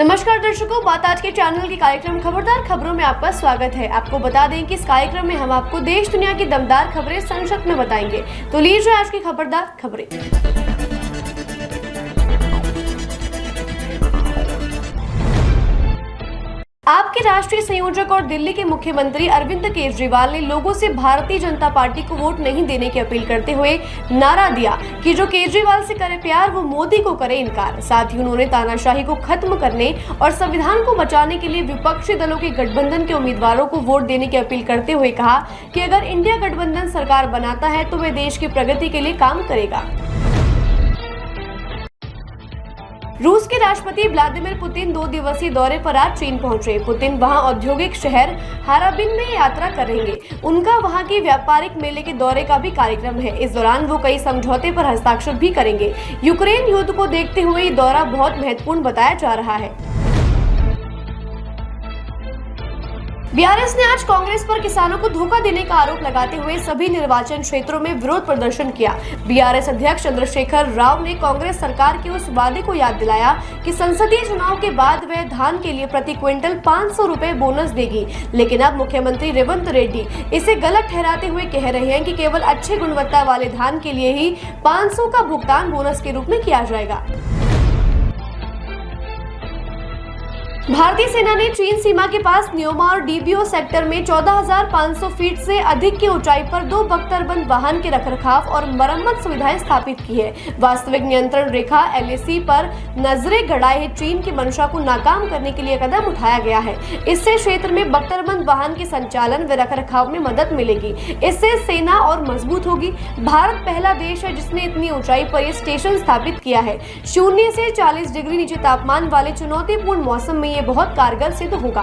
नमस्कार दर्शकों, बात आज के चैनल के कार्यक्रम खबरदार खबरों में आपका स्वागत है। आपको बता दें कि इस कार्यक्रम में हम आपको देश दुनिया की दमदार खबरें संक्षिप्त में बताएंगे। तो लीजिए आज की खबरदार खबरें। आपके राष्ट्रीय संयोजक और दिल्ली के मुख्यमंत्री अरविंद केजरीवाल ने लोगों से भारतीय जनता पार्टी को वोट नहीं देने की अपील करते हुए नारा दिया कि जो केजरीवाल से करे प्यार वो मोदी को करे इनकार। साथ ही उन्होंने तानाशाही को खत्म करने और संविधान को बचाने के लिए विपक्षी दलों के गठबंधन के उम्मीदवारों को वोट देने की अपील करते हुए कहा कि अगर इंडिया गठबंधन सरकार बनाता है तो वह देश की प्रगति के लिए काम करेगा। रूस के राष्ट्रपति व्लादिमीर पुतिन 2 दिवसीय दौरे पर आज चीन पहुंचे। पुतिन वहां औद्योगिक शहर हाराबिन में यात्रा करेंगे। उनका वहां के व्यापारिक मेले के दौरे का भी कार्यक्रम है। इस दौरान वो कई समझौते पर हस्ताक्षर भी करेंगे। यूक्रेन युद्ध को देखते हुए ये दौरा बहुत महत्वपूर्ण बताया जा रहा है। बीआरएस ने आज कांग्रेस पर किसानों को धोखा देने का आरोप लगाते हुए सभी निर्वाचन क्षेत्रों में विरोध प्रदर्शन किया। बीआरएस अध्यक्ष चंद्रशेखर राव ने कांग्रेस सरकार के उस वादे को याद दिलाया कि संसदीय चुनाव के बाद वह धान के लिए प्रति क्विंटल 500 रुपए बोनस देगी, लेकिन अब मुख्यमंत्री रेवंत रेड्डी इसे गलत ठहराते हुए कह रहे हैं कि केवल अच्छी गुणवत्ता वाले धान के लिए ही 500 का भुगतान बोनस के रूप में किया जाएगा। भारतीय सेना ने चीन सीमा के पास न्योमा और डीबीओ सेक्टर में 14,500 फीट से अधिक की ऊंचाई पर 2 बख्तरबंद वाहन के रखरखाव और मरम्मत सुविधाएं स्थापित की है। वास्तविक नियंत्रण रेखा एलएसी पर नजरें गड़ाए चीन की मंशा को नाकाम करने के लिए कदम उठाया गया है। इससे क्षेत्र में बख्तरबंद वाहन के संचालन व रखरखाव में मदद मिलेगी। इससे सेना और मजबूत होगी। भारत पहला देश है जिसने इतनी ऊंचाई पर यह स्टेशन स्थापित किया है। 0 से 40 डिग्री नीचे तापमान वाले चुनौतीपूर्ण मौसम में बहुत कारगर सिद्ध होगा।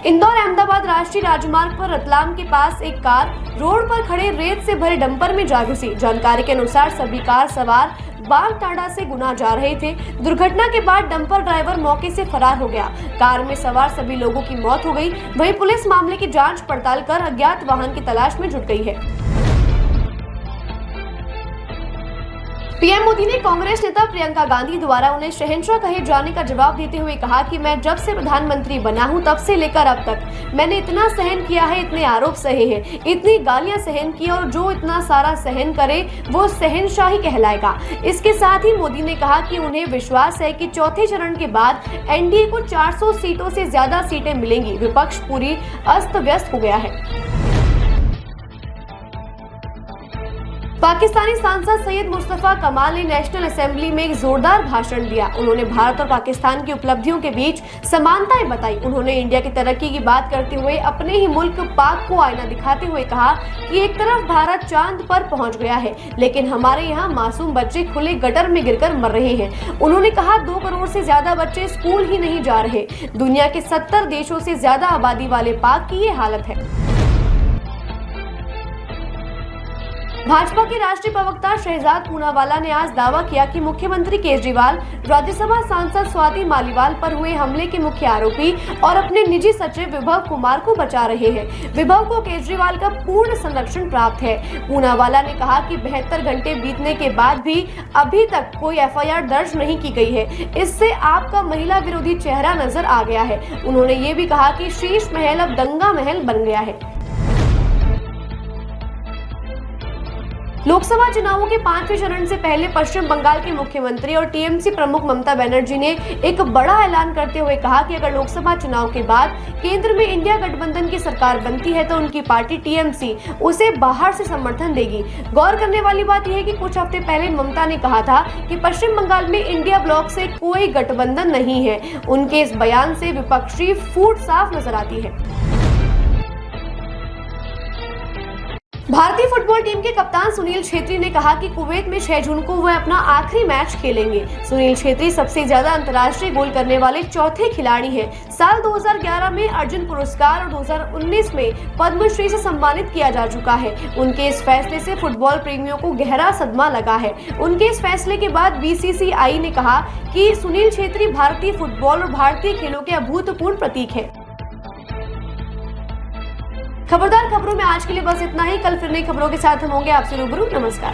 इंदौर अहमदाबाद राष्ट्रीय राजमार्ग पर रतलाम के पास एक कार रोड पर खड़े रेत से भरे डंपर में जा घुसी। जानकारी के अनुसार सभी कार सवार बागटांडा से गुना जा रहे थे। दुर्घटना के बाद डंपर ड्राइवर मौके से फरार हो गया। कार में सवार सभी लोगों की मौत हो गई। वहीं पुलिस मामले की जांच पड़ताल कर अज्ञात वाहन की तलाश में जुट गई है। पीएम मोदी ने कांग्रेस नेता प्रियंका गांधी द्वारा उन्हें शहंशाह कहे जाने का जवाब देते हुए कहा कि मैं जब से प्रधानमंत्री बना हूं तब से लेकर अब तक मैंने इतना सहन किया है, इतने आरोप सहे हैं, इतनी गालियां सहन की, और जो इतना सारा सहन करे वो शहंशाही कहलाएगा। इसके साथ ही मोदी ने कहा कि उन्हें विश्वास है कि चौथे चरण के बाद एनडीए को 400 सीटों से ज्यादा सीटें मिलेंगी। विपक्ष पूरी अस्त व्यस्त हो गया है। पाकिस्तानी सांसद सैयद मुस्तफा कमाल ने नेशनल असेंबली में एक जोरदार भाषण दिया। उन्होंने भारत और पाकिस्तान की उपलब्धियों के बीच समानताएं बताई। उन्होंने इंडिया की तरक्की की बात करते हुए अपने ही मुल्क पाक को आईना दिखाते हुए कहा कि एक तरफ भारत चांद पर पहुंच गया है, लेकिन हमारे यहाँ मासूम बच्चे खुले गटर में गिरकर मर रहे हैं। उन्होंने कहा 2 करोड़ से ज्यादा बच्चे स्कूल ही नहीं जा रहे। दुनिया के 70 देशों से ज्यादा आबादी वाले पाक की ये हालत है। भाजपा के राष्ट्रीय प्रवक्ता शहजाद पूनावाला ने आज दावा किया कि मुख्यमंत्री केजरीवाल राज्यसभा सांसद स्वाति मालीवाल पर हुए हमले के मुख्य आरोपी और अपने निजी सचिव विभव कुमार को बचा रहे हैं। विभव को केजरीवाल का पूर्ण संरक्षण प्राप्त है। पूनावाला ने कहा कि 72 घंटे बीतने के बाद भी अभी तक कोई एफआईआर दर्ज नहीं की गई है। इससे आपका महिला विरोधी चेहरा नजर आ गया है। उन्होंने ये भी कहा कि शीश महल अब दंगा महल बन गया है। लोकसभा चुनावों के 5वें चरण से पहले पश्चिम बंगाल के मुख्यमंत्री और टीएमसी प्रमुख ममता बनर्जी ने एक बड़ा ऐलान करते हुए कहा कि अगर लोकसभा चुनाव के बाद केंद्र में इंडिया गठबंधन की सरकार बनती है तो उनकी पार्टी टीएमसी उसे बाहर से समर्थन देगी। गौर करने वाली बात यह है कि कुछ हफ्ते पहले ममता ने कहा था कि पश्चिम बंगाल में इंडिया ब्लॉक से कोई गठबंधन नहीं है। उनके इस बयान से विपक्षी फूट साफ नजर आती है। भारतीय फुटबॉल टीम के कप्तान सुनील छेत्री ने कहा कि कुवैत में 6 जून को वह अपना आखिरी मैच खेलेंगे। सुनील छेत्री सबसे ज्यादा अंतर्राष्ट्रीय गोल करने वाले चौथे खिलाड़ी हैं। साल 2011 में अर्जुन पुरस्कार और 2019 में पद्मश्री से सम्मानित किया जा चुका है। उनके इस फैसले से फुटबॉल प्रेमियों को गहरा सदमा लगा है। उनके इस फैसले के बाद बीसीसीआई ने कहा कि सुनील छेत्री भारतीय फुटबॉल और भारतीय खेलों के अभूतपूर्व प्रतीक है। खबरदार खबरों में आज के लिए बस इतना ही। कल फिर नई खबरों के साथ हम होंगे आपसे रूबरू। नमस्कार।